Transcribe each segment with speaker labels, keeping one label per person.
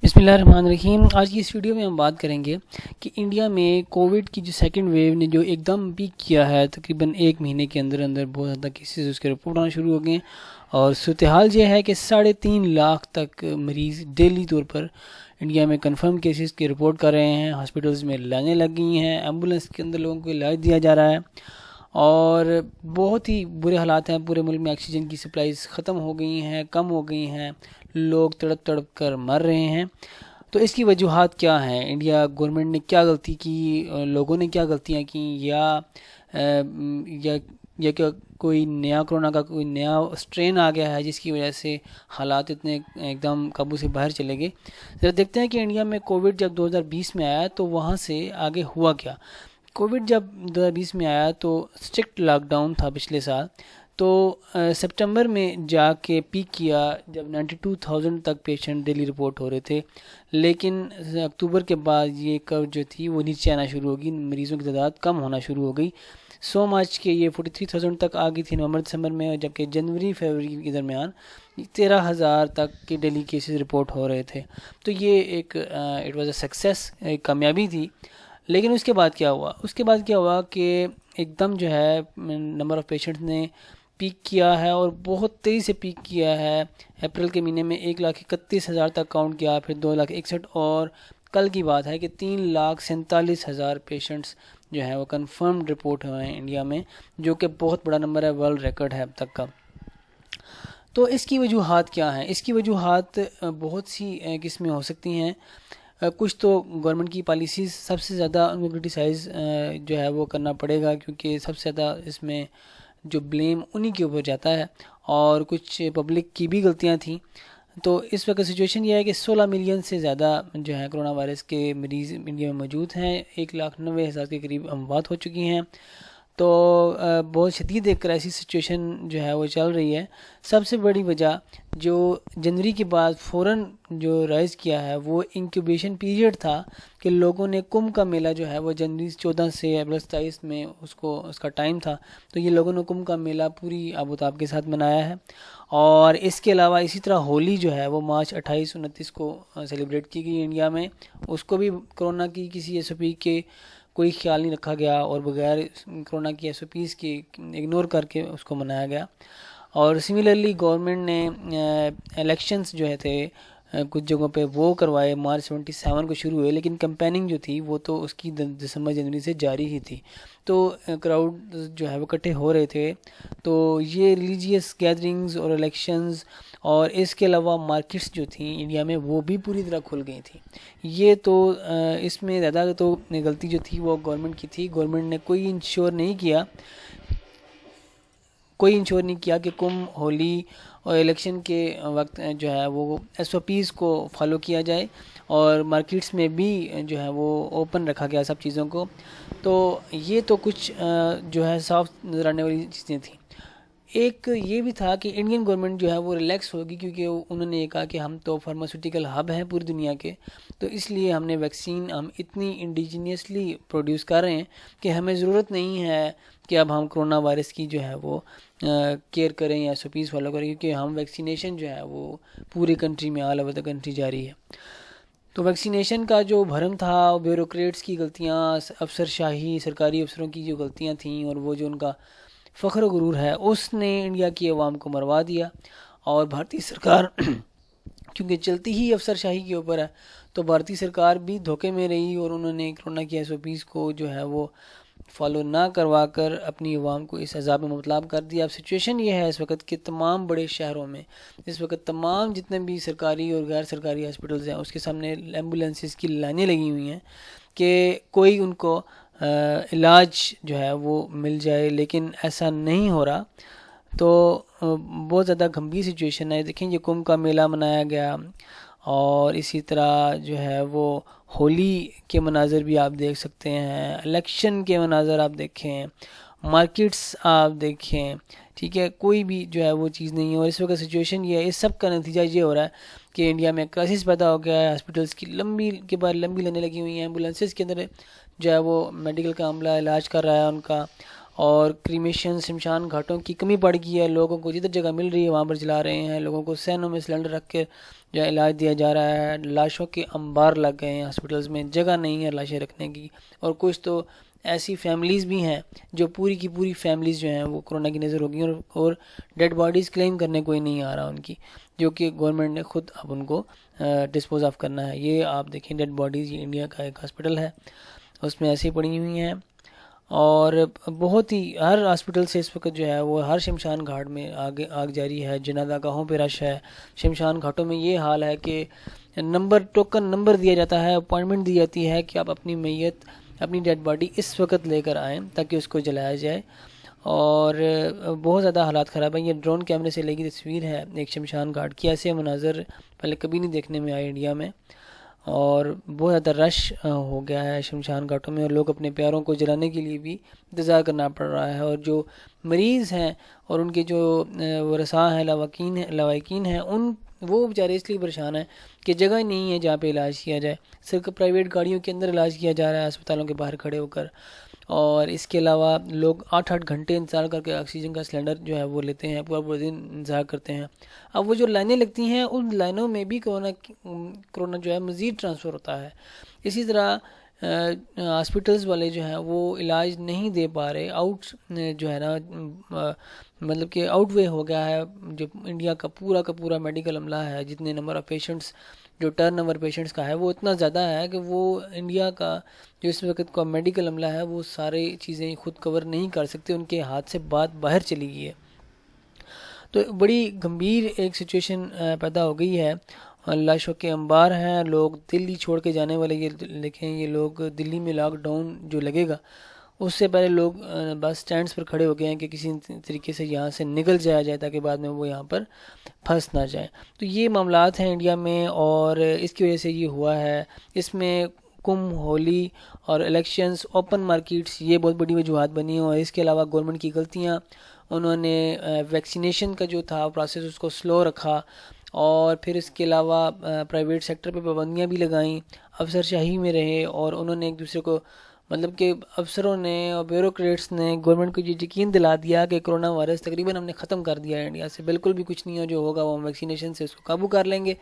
Speaker 1: بسم اللہ الرحمن الرحیم۔ آج کی اس ویڈیو میں ہم بات کریں گے کہ انڈیا میں کووڈ کی جو سیکنڈ ویو نے جو ایک دم پیک کیا ہے، تقریباً ایک مہینے کے اندر اندر بہت زیادہ کیسز اس کے رپورٹ آنا شروع ہو گئے ہیں، اور صورتحال یہ ہے کہ 3.5 لاکھ تک مریض ڈیلی طور پر انڈیا میں کنفرم کیسز کی رپورٹ کر رہے ہیں۔ ہاسپٹلز میں لائنیں لگ گئی ہیں، ایمبولینس کے اندر لوگوں کو علاج دیا جا رہا ہے، اور بہت ہی برے حالات ہیں۔ پورے ملک میں آکسیجن کی سپلائیز ختم ہو گئی ہیں، کم ہو گئی ہیں، لوگ تڑپ تڑپ کر مر رہے ہیں۔ تو اس کی وجوہات کیا ہیں؟ انڈیا گورنمنٹ نے کیا غلطی کی، لوگوں نے کیا غلطیاں کی، یا کہ کوئی نیا کرونا کا کوئی نیا اسٹرین آ گیا ہے جس کی وجہ سے حالات اتنے ایک دم قابو سے باہر چلے گئے؟ ذرا دیکھتے ہیں کہ انڈیا میں کووڈ جب 2020 میں آیا تو وہاں سے آگے ہوا کیا۔ کووڈ جب 2020 میں آیا تو اسٹرکٹ لاک ڈاؤن تھا پچھلے سال، تو سپٹمبر میں جا کے پیک کیا جب 92,000 تک پیشنٹ ڈیلی رپورٹ ہو رہے تھے، لیکن اکتوبر کے بعد یہ کرو جو تھی وہ نیچے آنا شروع ہوگی، مریضوں کی تعداد کم ہونا شروع ہو گئی۔ 100 مارچ کے یہ 43,000 تک آ گئی تھی نومبر دسمبر میں، جبکہ جنوری فروری کے درمیان 13,000 تک کے ڈیلی کیسز رپورٹ ہو رہے تھے۔ تو یہ ایک اٹ واز اے سکسیس، ایک کامیابی تھی۔ لیکن اس کے بعد کیا ہوا کہ ایک دم جو ہے نمبر آف پیشنٹس نے پیک کیا ہے، اور بہت تیزی سے پیک کیا ہے۔ اپریل کے مہینے میں 1,31,000 تک کاؤنٹ کیا، پھر 2,61,000، اور کل کی بات ہے کہ 3,47,000 پیشنٹس جو ہیں وہ کنفرمڈ رپورٹ ہوئے ہیں انڈیا میں، جو کہ بہت بڑا نمبر ہے، ورلڈ ریکارڈ ہے اب تک کا۔ تو اس کی وجوہات کیا ہیں؟ اس کی وجوہات بہت سی قسمیں ہو سکتی ہیں۔ کچھ تو گورنمنٹ کی پالیسیز، سب سے زیادہ ان کو کرٹیسائز جو ہے وہ کرنا پڑے گا، کیونکہ سب سے زیادہ اس میں جو بلیم انہی کے اوپر جاتا ہے، اور کچھ پبلک کی بھی غلطیاں تھیں۔ تو اس وقت سچویشن یہ ہے کہ 16 ملین سے زیادہ جو ہے کرونا وائرس کے مریض انڈیا میں موجود ہیں، 1,90,000 کے قریب اموات ہو چکی ہیں۔ تو بہت شدید ایک کرائسس سچویشن جو ہے وہ چل رہی ہے۔ سب سے بڑی وجہ جو جنوری کے بعد فوراً جو رائز کیا ہے وہ انکیوبیشن پیریڈ تھا، کہ لوگوں نے کمبھ کا میلہ جو ہے وہ جنوری 14 سے اپریل 27 میں اس کا ٹائم تھا، تو یہ لوگوں نے کمبھ کا میلہ پوری آب و تاب کے ساتھ منایا ہے۔ اور اس کے علاوہ اسی طرح ہولی جو ہے وہ مارچ 28-29 کو سیلیبریٹ کی گئی انڈیا میں، اس کو بھی کرونا کی کسی ایس او پی کے کوئی خیال نہیں رکھا گیا، اور بغیر کرونا کی ایس او پیز کے اگنور کر کے اس کو منایا گیا۔ اور سملرلی گورنمنٹ نے الیکشنز جو ہے تھے کچھ جگہوں پہ وہ کروائے، مارچ 27 کو شروع ہوئے، لیکن کمپیننگ جو تھی وہ تو اس کی دسمبر جنوری سے جاری ہی تھی، تو کراؤڈ جو ہے وہ اکٹھے ہو رہے تھے۔ تو یہ ریلیجیس گیدرنگز اور الیکشنز، اور اس کے علاوہ مارکیٹس جو تھیں انڈیا میں وہ بھی پوری طرح کھل گئی تھیں۔ یہ تو اس میں زیادہ تو غلطی جو تھی وہ گورنمنٹ کی تھی۔ گورنمنٹ نے کوئی انشور نہیں کیا کہ کمبھ، ہولی اور الیکشن کے وقت جو ہے وہ ایس او پیز کو فالو کیا جائے، اور مارکیٹس میں بھی جو ہے وہ اوپن رکھا گیا سب چیزوں کو۔ تو یہ تو کچھ جو ہے صاف نظر آنے والی چیزیں تھیں۔ ایک یہ بھی تھا کہ انڈین گورنمنٹ جو ہے وہ ریلیکس ہوگی، کیونکہ انہوں نے یہ کہا کہ ہم تو فارماسیوٹیکل ہب ہیں پوری دنیا کے، تو اس لیے ہم نے ویکسین ہم اتنی انڈیجینیسلی پروڈیوس کر رہے ہیں کہ ہمیں ضرورت نہیں ہے کہ اب ہم کرونا وائرس کی جو ہے وہ کیئر کریں یا ایس او پیز فالو کریں، کیونکہ ہم ویکسینیشن جو ہے وہ پوری کنٹری میں، آل اوور دا کنٹری جاری ہے۔ تو ویکسینیشن کا جو بھرم تھا، بیوروکریٹس کی غلطیاں، افسر شاہی، سرکاری افسروں کی جو غلطیاں تھیں، اور وہ جو ان کا فخر و غرور ہے، اس نے انڈیا کی عوام کو مروا دیا۔ اور بھارتی سرکار کیونکہ چلتی ہی افسر شاہی کے اوپر ہے، تو بھارتی سرکار بھی دھوکے میں رہی، اور انہوں نے کرونا کی ایس او پیز کو جو ہے وہ فالو نہ کروا کر اپنی عوام کو اس عذاب میں مبتلا کر دیا۔ اب سچویشن یہ ہے اس وقت کہ تمام بڑے شہروں میں اس وقت تمام جتنے بھی سرکاری اور غیر سرکاری ہاسپٹلز ہیں، اس کے سامنے ایمبولینسز کی لائنیں لگی ہوئی ہیں کہ کوئی ان کو علاج جو ہے وہ مل جائے، لیکن ایسا نہیں ہو رہا۔ تو بہت زیادہ گمبھیر سچویشن ہے۔ دیکھیں یہ کمبھ کا میلہ منایا گیا، اور اسی طرح جو ہے وہ ہولی کے مناظر بھی آپ دیکھ سکتے ہیں، الیکشن کے مناظر آپ دیکھیں، مارکیٹس آپ دیکھیں، ٹھیک ہے، کوئی بھی جو ہے وہ چیز نہیں ہے۔ اور اس وقت سچویشن یہ ہے، اس سب کا نتیجہ یہ ہو رہا ہے کہ انڈیا میں کرائسس پیدا ہو گیا ہے، ہاسپٹلس کی لمبی لائنیں لگی ہوئی ہیں، ایمبولینسز کے اندر جو ہے وہ میڈیکل کا عملہ علاج کر رہا ہے ان کا، اور کریمیشن شمشان گھاٹوں کی کمی پڑ گئی ہے، لوگوں کو جدھر جگہ مل رہی ہے وہاں پر جلا رہے ہیں، لوگوں کو سینوں میں سلنڈر رکھ کے جو ہے علاج دیا جا رہا ہے. لاشوں کے انبار لگ گئے ہیں ہاسپٹلز میں, جگہ نہیں ہے لاشیں رکھنے کی. اور کچھ تو ایسی فیملیز بھی ہیں جو پوری کی پوری فیملیز جو ہیں وہ کرونا کی نظر ہو گئی, اور ڈیڈ باڈیز کلیم کرنے کوئی نہیں آ رہا ان کی, جو کہ گورنمنٹ نے خود اب ان کو ڈسپوز آف کرنا ہے. یہ آپ دیکھیں ڈیڈ باڈیز, یہ انڈیا کا ایک ہاسپٹل ہے اس میں ایسی پڑی ہوئی ہیں. اور بہت ہی ہر ہاسپٹل سے اس وقت جو ہے وہ ہر شمشان گھاٹ میں آگ جاری ہے, جنازہ گاہوں پہ رش ہے. شمشان گھاٹوں میں یہ حال ہے کہ ٹوکن نمبر دیا جاتا ہے, اپوائنٹمنٹ دی جاتی ہے کہ آپ اپنی میت, اپنی ڈیڈ باڈی اس وقت لے کر آئیں تاکہ اس کو جلایا جائے. اور بہت زیادہ حالات خراب ہیں. یہ ڈرون کیمرے سے لی گئی تصویر ہے ایک شمشان گھاٹ کی. ایسے مناظر پہلے کبھی نہیں دیکھنے میں آئے انڈیا میں, اور بہت زیادہ رش ہو گیا ہے شمشان گھاٹوں میں, اور لوگ اپنے پیاروں کو جلانے کے لیے بھی انتظار کرنا پڑ رہا ہے. اور جو مریض ہیں اور ان کے جو ورثاء ہیں, لواحقین ہیں, وہ بیچارے اس لیے پریشان ہیں کہ جگہ ہی نہیں ہے جہاں پہ علاج کیا جائے. صرف پرائیویٹ گاڑیوں کے اندر علاج کیا جا رہا ہے اسپتالوں کے باہر کھڑے ہو کر. اور اس کے علاوہ لوگ 8 گھنٹے انتظار کر کے آکسیجن کا سلنڈر جو ہے وہ لیتے ہیں, پورا دن انتظار کرتے ہیں. اب وہ جو لائنیں لگتی ہیں ان لائنوں میں بھی کرونا جو ہے مزید ٹرانسفر ہوتا ہے. اسی طرح ہاسپٹلز والے جو ہیں وہ علاج نہیں دے پا رہے, جو ہے نا مطلب کہ آؤٹ وے ہو گیا ہے. جو انڈیا کا پورا میڈیکل عملہ ہے, جتنے نمبر آف پیشنٹس, جو ٹرن اوور پیشنٹس کا ہے وہ اتنا زیادہ ہے کہ وہ انڈیا کا جو اس وقت کا میڈیکل عملہ ہے وہ سارے چیزیں خود کور نہیں کر سکتے, ان کے ہاتھ سے بات باہر چلی گئی ہے. تو بڑی گمبھیر ایک سچویشن پیدا ہو گئی ہے. لاشوں کے انبار ہیں, لوگ دلی چھوڑ کے جانے والے, یہ دیکھیں یہ لوگ دلی میں لاک ڈاؤن جو لگے گا اس سے پہلے لوگ بس سٹینڈز پر کھڑے ہو گئے ہیں کہ کسی طریقے سے یہاں سے نکل جایا جائے تاکہ بعد میں وہ یہاں پر پھنس نہ جائیں. تو یہ معاملات ہیں انڈیا میں, اور اس کی وجہ سے یہ ہوا ہے. اس میں ہولی اور الیکشنز, اوپن مارکیٹس, یہ بہت بڑی وجوہات بنی ہیں. اور اس کے علاوہ گورنمنٹ کی غلطیاں, انہوں نے ویکسینیشن کا جو تھا پروسیس اس کو سلو رکھا, اور پھر اس کے علاوہ پرائیویٹ سیکٹر پہ پابندیاں بھی لگائیں, افسر شاہی میں رہے, اور انہوں نے ایک دوسرے کو مطلب کہ افسروں نے اور بیوروکریٹس نے گورنمنٹ کو یہ یقین دلا دیا کہ کرونا وائرس تقریباً ہم نے ختم کر دیا ہے انڈیا سے, بالکل بھی کچھ نہیں ہو, جو ہوگا وہ ہم ویکسینیشن سے اس کو قابو کر لیں گے.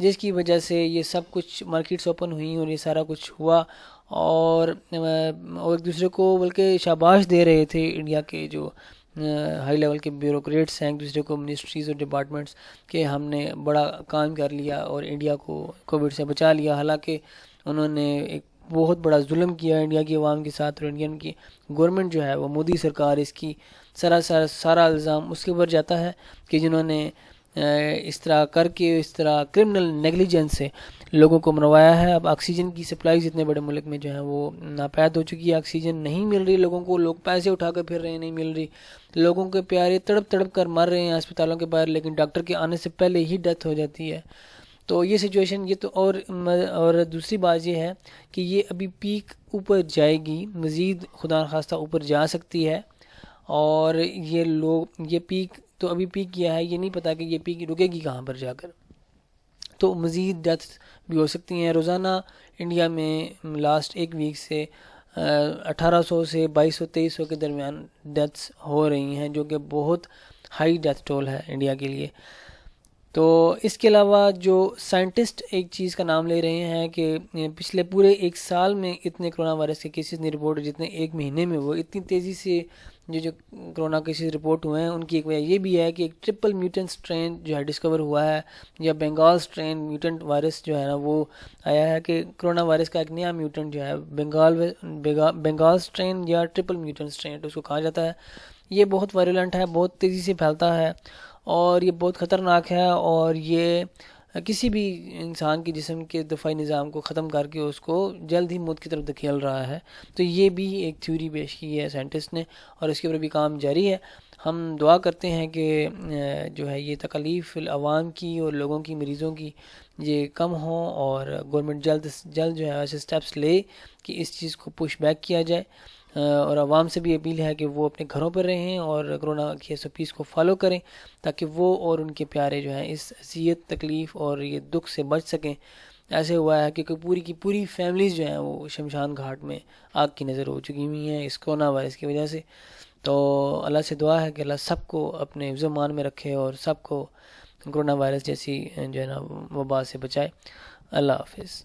Speaker 1: جس کی وجہ سے یہ سب کچھ مارکیٹس اوپن ہوئیں اور یہ سارا کچھ ہوا, اور ایک دوسرے کو بلکہ شاباش دے رہے تھے انڈیا کے جو ہائی لیول کے بیوروکریٹس ہیں ایک دوسرے کو, منسٹریز اور ڈپارٹمنٹس, کہ ہم نے بڑا کام کر لیا اور انڈیا کو کووڈ سے بچا لیا. حالانکہ انہوں نے ایک بہت بڑا ظلم کیا انڈیا کی عوام کے ساتھ, اور انڈین کی گورنمنٹ جو ہے وہ مودی سرکار, اس کی سارا الزام اس کے اوپر جاتا ہے کہ جنہوں نے اس طرح کر کے, اس طرح کرمنل نیگلیجنس سے لوگوں کو مروایا ہے. اب آکسیجن کی سپلائیز اتنے بڑے ملک میں جو ہے وہ ناپید ہو چکی ہے, آکسیجن نہیں مل رہی لوگوں کو, لوگ پیسے اٹھا کر پھر رہے ہیں, نہیں مل رہی, لوگوں کے پیارے تڑپ کر مر رہے ہیں اسپتالوں کے باہر, لیکن ڈاکٹر کے آنے سے پہلے ہی ڈیتھ ہو جاتی ہے. تو یہ سچویشن, یہ تو اور دوسری بات یہ ہے کہ یہ ابھی پیک اوپر جائے گی, مزید خدا نخواستہ اوپر جا سکتی ہے. اور یہ پیک تو ابھی پیک کیا ہے, یہ نہیں پتا کہ یہ پیک رکے گی کہاں پر جا کر, تو مزید ڈیتھ بھی ہو سکتی ہیں. روزانہ انڈیا میں لاسٹ ایک ویک سے 1800 سے 2200-2300 کے درمیان ڈیتھس ہو رہی ہیں, جو کہ بہت ہائی ڈیتھ ٹول ہے انڈیا کے لیے. تو اس کے علاوہ جو سائنٹسٹ ایک چیز کا نام لے رہے ہیں کہ پچھلے پورے ایک سال میں اتنے کرونا وائرس کے کیسز نہیں رپورٹ, جتنے ایک مہینے میں وہ اتنی تیزی سے جو کرونا کیسز رپورٹ ہوئے ہیں, ان کی ایک وجہ یہ بھی ہے کہ ایک ٹرپل میوٹنٹ سٹرین جو ہے ڈسکور ہوا ہے, یا بنگال سٹرین میوٹنٹ وائرس جو ہے نا وہ آیا ہے, کہ کرونا وائرس کا ایک نیا میوٹنٹ جو ہے بنگال سٹرین یا ٹرپل میوٹنٹ سٹرین اس کو کہا جاتا ہے. یہ بہت وائرولنٹ ہے, بہت تیزی سے پھیلتا ہے, اور یہ بہت خطرناک ہے, اور یہ کسی بھی انسان کے جسم کے دفاعی نظام کو ختم کر کے اس کو جلد ہی موت کی طرف دھکیل رہا ہے. تو یہ بھی ایک تھیوری پیش کی ہے سائنٹسٹ نے, اور اس کے اوپر بھی کام جاری ہے. ہم دعا کرتے ہیں کہ جو ہے یہ تکلیف عوام کی اور لوگوں کی, مریضوں کی, یہ کم ہوں, اور گورنمنٹ جلد جو ہے ایسے سٹیپس لے کہ اس چیز کو پش بیک کیا جائے. اور عوام سے بھی اپیل ہے کہ وہ اپنے گھروں پر رہیں اور کرونا کی SOPs کو فالو کریں, تاکہ وہ اور ان کے پیارے جو ہیں اس اذیت, تکلیف اور یہ دکھ سے بچ سکیں. ایسے ہوا ہے کہ پوری کی پوری فیملیز جو ہیں وہ شمشان گھاٹ میں آگ کی نظر ہو چکی ہوئی ہیں اس کرونا وائرس کی وجہ سے. تو اللہ سے دعا ہے کہ اللہ سب کو اپنے حفظ و امان میں رکھے, اور سب کو کورونا وائرس جیسی جو ہے نا وبا سے بچائے۔ اللہ حافظ۔